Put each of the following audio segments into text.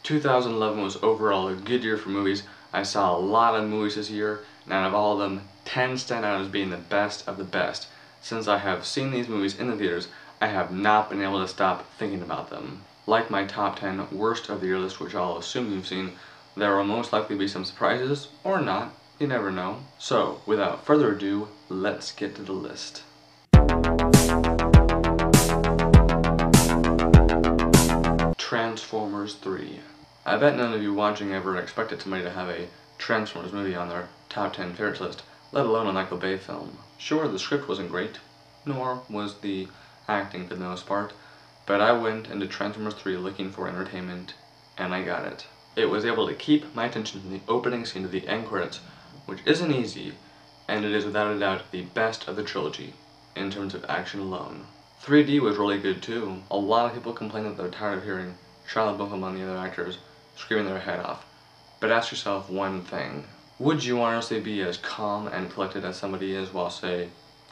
2011 was overall a good year for movies. I saw a lot of movies this year, and out of all of them, 10 stand out as being the best of the best. Since I have seen these movies in the theaters, I have not been able to stop thinking about them. Like my top 10 worst of the year list, which I'll assume you've seen, there will most likely be some surprises, or not, you never know. So, without further ado, let's get to the list. Transformers 3. I bet none of you watching ever expected somebody to have a Transformers movie on their top 10 favorites list, let alone a Michael Bay film. Sure, the script wasn't great, nor was the acting for the most part, but I went into Transformers 3 looking for entertainment, and I got it. It was able to keep my attention from the opening scene to the end credits, which isn't easy, and it is without a doubt the best of the trilogy, in terms of action alone. 3D was really good too. A lot of people complain that they're tired of hearing Shia LaBeouf and the other actors screaming their head off. But ask yourself one thing. Would you honestly be as calm and collected as somebody is while, say,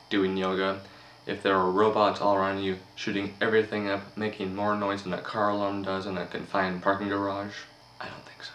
doing yoga, if there were robots all around you shooting everything up, making more noise than a car alarm does in a confined parking garage? I don't think so.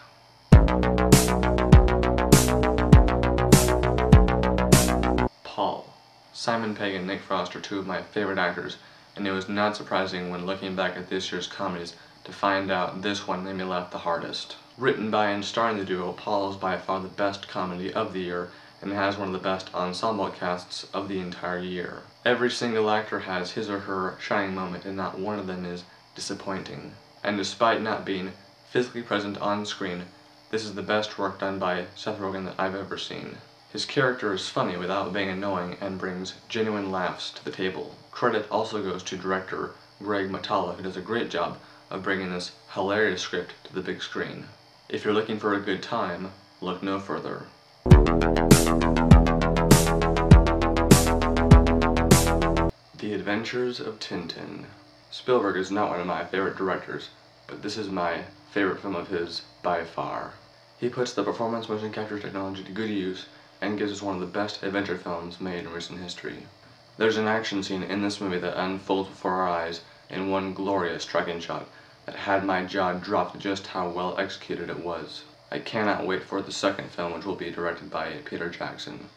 Paul. Simon Pegg and Nick Frost are two of my favorite actors, and it was not surprising when looking back at this year's comedies to find out this one made me laugh the hardest. Written by and starring the duo, Paul is by far the best comedy of the year and has one of the best ensemble casts of the entire year. Every single actor has his or her shining moment, and not one of them is disappointing. And despite not being physically present on screen, this is the best work done by Seth Rogen that I've ever seen. His character is funny without being annoying and brings genuine laughs to the table. Credit also goes to director Greg Matala, who does a great job of bringing this hilarious script to the big screen. If you're looking for a good time, look no further. The Adventures of Tintin. Spielberg is not one of my favorite directors, but this is my favorite film of his by far. He puts the performance motion capture technology to good use and gives us one of the best adventure films made in recent history. There's an action scene in this movie that unfolds before our eyes in one glorious tracking shot that had my jaw drop to just how well executed it was. I cannot wait for the second film, which will be directed by Peter Jackson.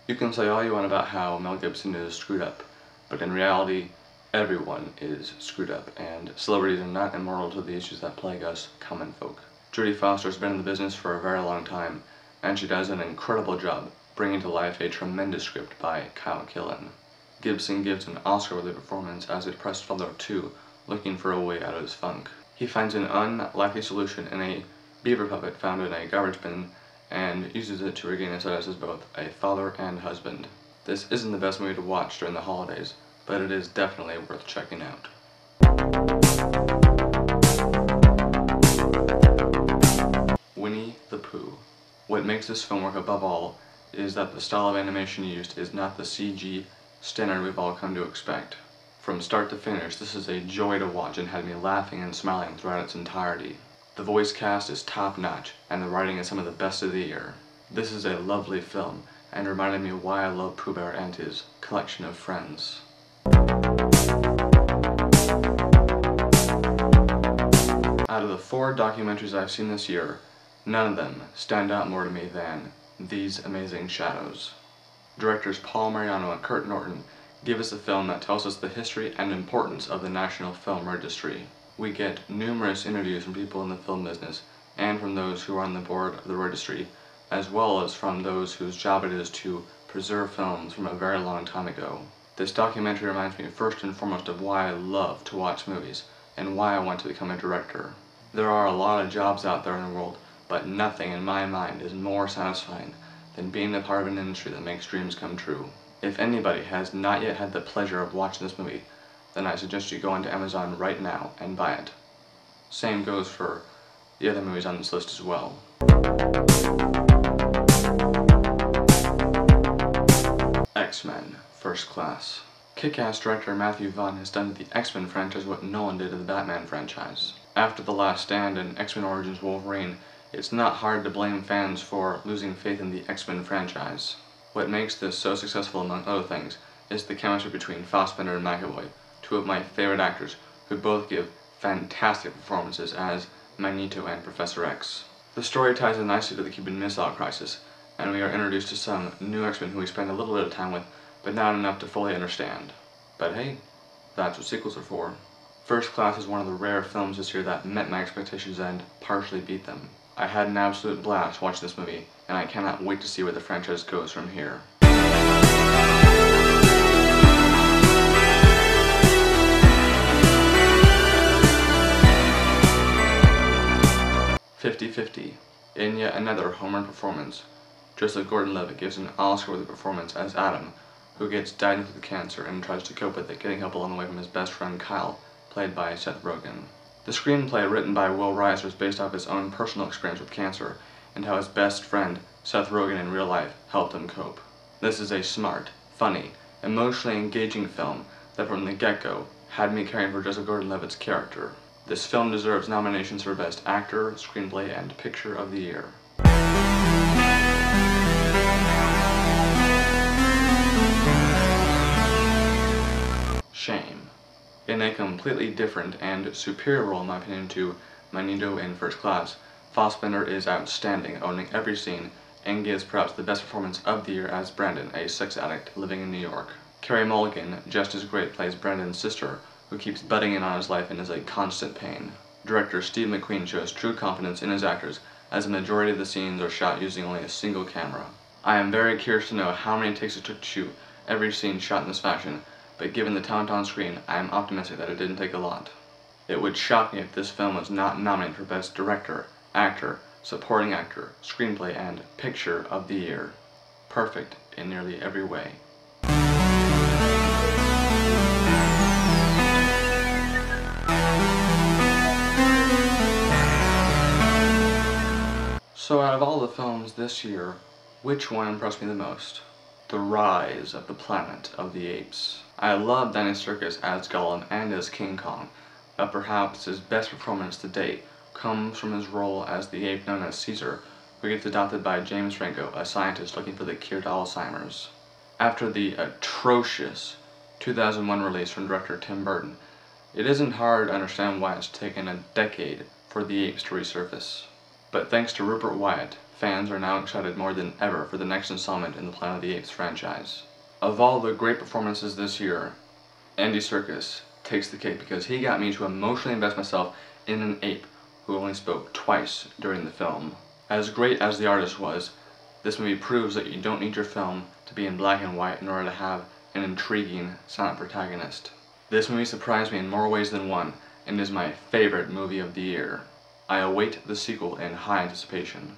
You can say all you want about how Mel Gibson is screwed up, but in reality, everyone is screwed up, and celebrities are not immortal to the issues that plague us common folk. Jodie Foster's been in the business for a very long time, and she does an incredible job bringing to life a tremendous script by Kyle Killen. Gibson gives an Oscar-worthy performance as a depressed father too, looking for a way out of his funk. He finds an unlikely solution in a beaver puppet found in a garbage bin and uses it to regain his status as both a father and husband. This isn't the best movie to watch during the holidays, but it is definitely worth checking out. Winnie the Pooh. What makes this film work above all is that the style of animation used is not the CG standard we've all come to expect. From start to finish, this is a joy to watch and had me laughing and smiling throughout its entirety. The voice cast is top-notch, and the writing is some of the best of the year. This is a lovely film, and reminded me why I love Pooh Bear and his collection of friends. Out of the 4 documentaries I've seen this year, none of them stand out more to me than These Amazing Shadows. Directors Paul Mariano and Kurt Norton give us a film that tells us the history and importance of the National Film Registry. We get numerous interviews from people in the film business and from those who are on the board of the registry, as well as from those whose job it is to preserve films from a very long time ago. This documentary reminds me first and foremost of why I love to watch movies and why I want to become a director. There are a lot of jobs out there in the world, but nothing in my mind is more satisfying than being a part of an industry that makes dreams come true. If anybody has not yet had the pleasure of watching this movie, then I suggest you go onto Amazon right now and buy it. Same goes for the other movies on this list as well. X-Men, First Class. Kick-Ass director Matthew Vaughn has done to the X-Men franchise what Nolan did to the Batman franchise. After The Last Stand and X-Men Origins Wolverine, it's not hard to blame fans for losing faith in the X-Men franchise. What makes this so successful, among other things, is the chemistry between Fassbender and McAvoy, two of my favorite actors who both give fantastic performances as Magneto and Professor X. The story ties in nicely to the Cuban Missile Crisis, and we are introduced to some new X-Men who we spend a little bit of time with, but not enough to fully understand. But hey, that's what sequels are for. First Class is one of the rare films this year that met my expectations and partially beat them. I had an absolute blast watching this movie, and I cannot wait to see where the franchise goes from here. "50-50", in yet another home run performance, Joseph Gordon-Levitt gives an Oscar-worthy performance as Adam, who gets diagnosed with cancer and tries to cope with it, getting help along the way from his best friend Kyle, played by Seth Rogen. The screenplay, written by Will Reiser, is based off his own personal experience with cancer and how his best friend, Seth Rogen, in real life helped him cope. This is a smart, funny, emotionally engaging film that from the get-go had me caring for Joseph Gordon-Levitt's character. This film deserves nominations for Best Actor, Screenplay, and Picture of the Year. Shame. In a completely different and superior role, in my opinion, to Magneto in First Class, Fassbender is outstanding, owning every scene, and gives perhaps the best performance of the year as Brandon, a sex addict living in New York. Carey Mulligan, just as great, plays Brandon's sister, who keeps butting in on his life and is a constant pain. Director Steve McQueen shows true confidence in his actors, as the majority of the scenes are shot using only a single camera. I am very curious to know how many takes it took to shoot every scene shot in this fashion, but given the talent on screen, I am optimistic that it didn't take a lot. It would shock me if this film was not nominated for Best Director, Actor, Supporting Actor, Screenplay, and Picture of the Year. Perfect in nearly every way. So out of all the films this year, which one impressed me the most? The Rise of the Planet of the Apes. I love Danny Serkis as Gollum and as King Kong, but perhaps his best performance to date comes from his role as the ape known as Caesar, who gets adopted by James Franco, a scientist looking for the cure to Alzheimer's. After the atrocious 2001 release from director Tim Burton, it isn't hard to understand why it's taken a decade for the apes to resurface. But thanks to Rupert Wyatt, fans are now excited more than ever for the next installment in the Planet of the Apes franchise. Of all the great performances this year, Andy Serkis takes the cake because he got me to emotionally invest myself in an ape who only spoke twice during the film. As great as the artist was, this movie proves that you don't need your film to be in black and white in order to have an intriguing silent protagonist. This movie surprised me in more ways than one, and is my favorite movie of the year. I await the sequel in high anticipation.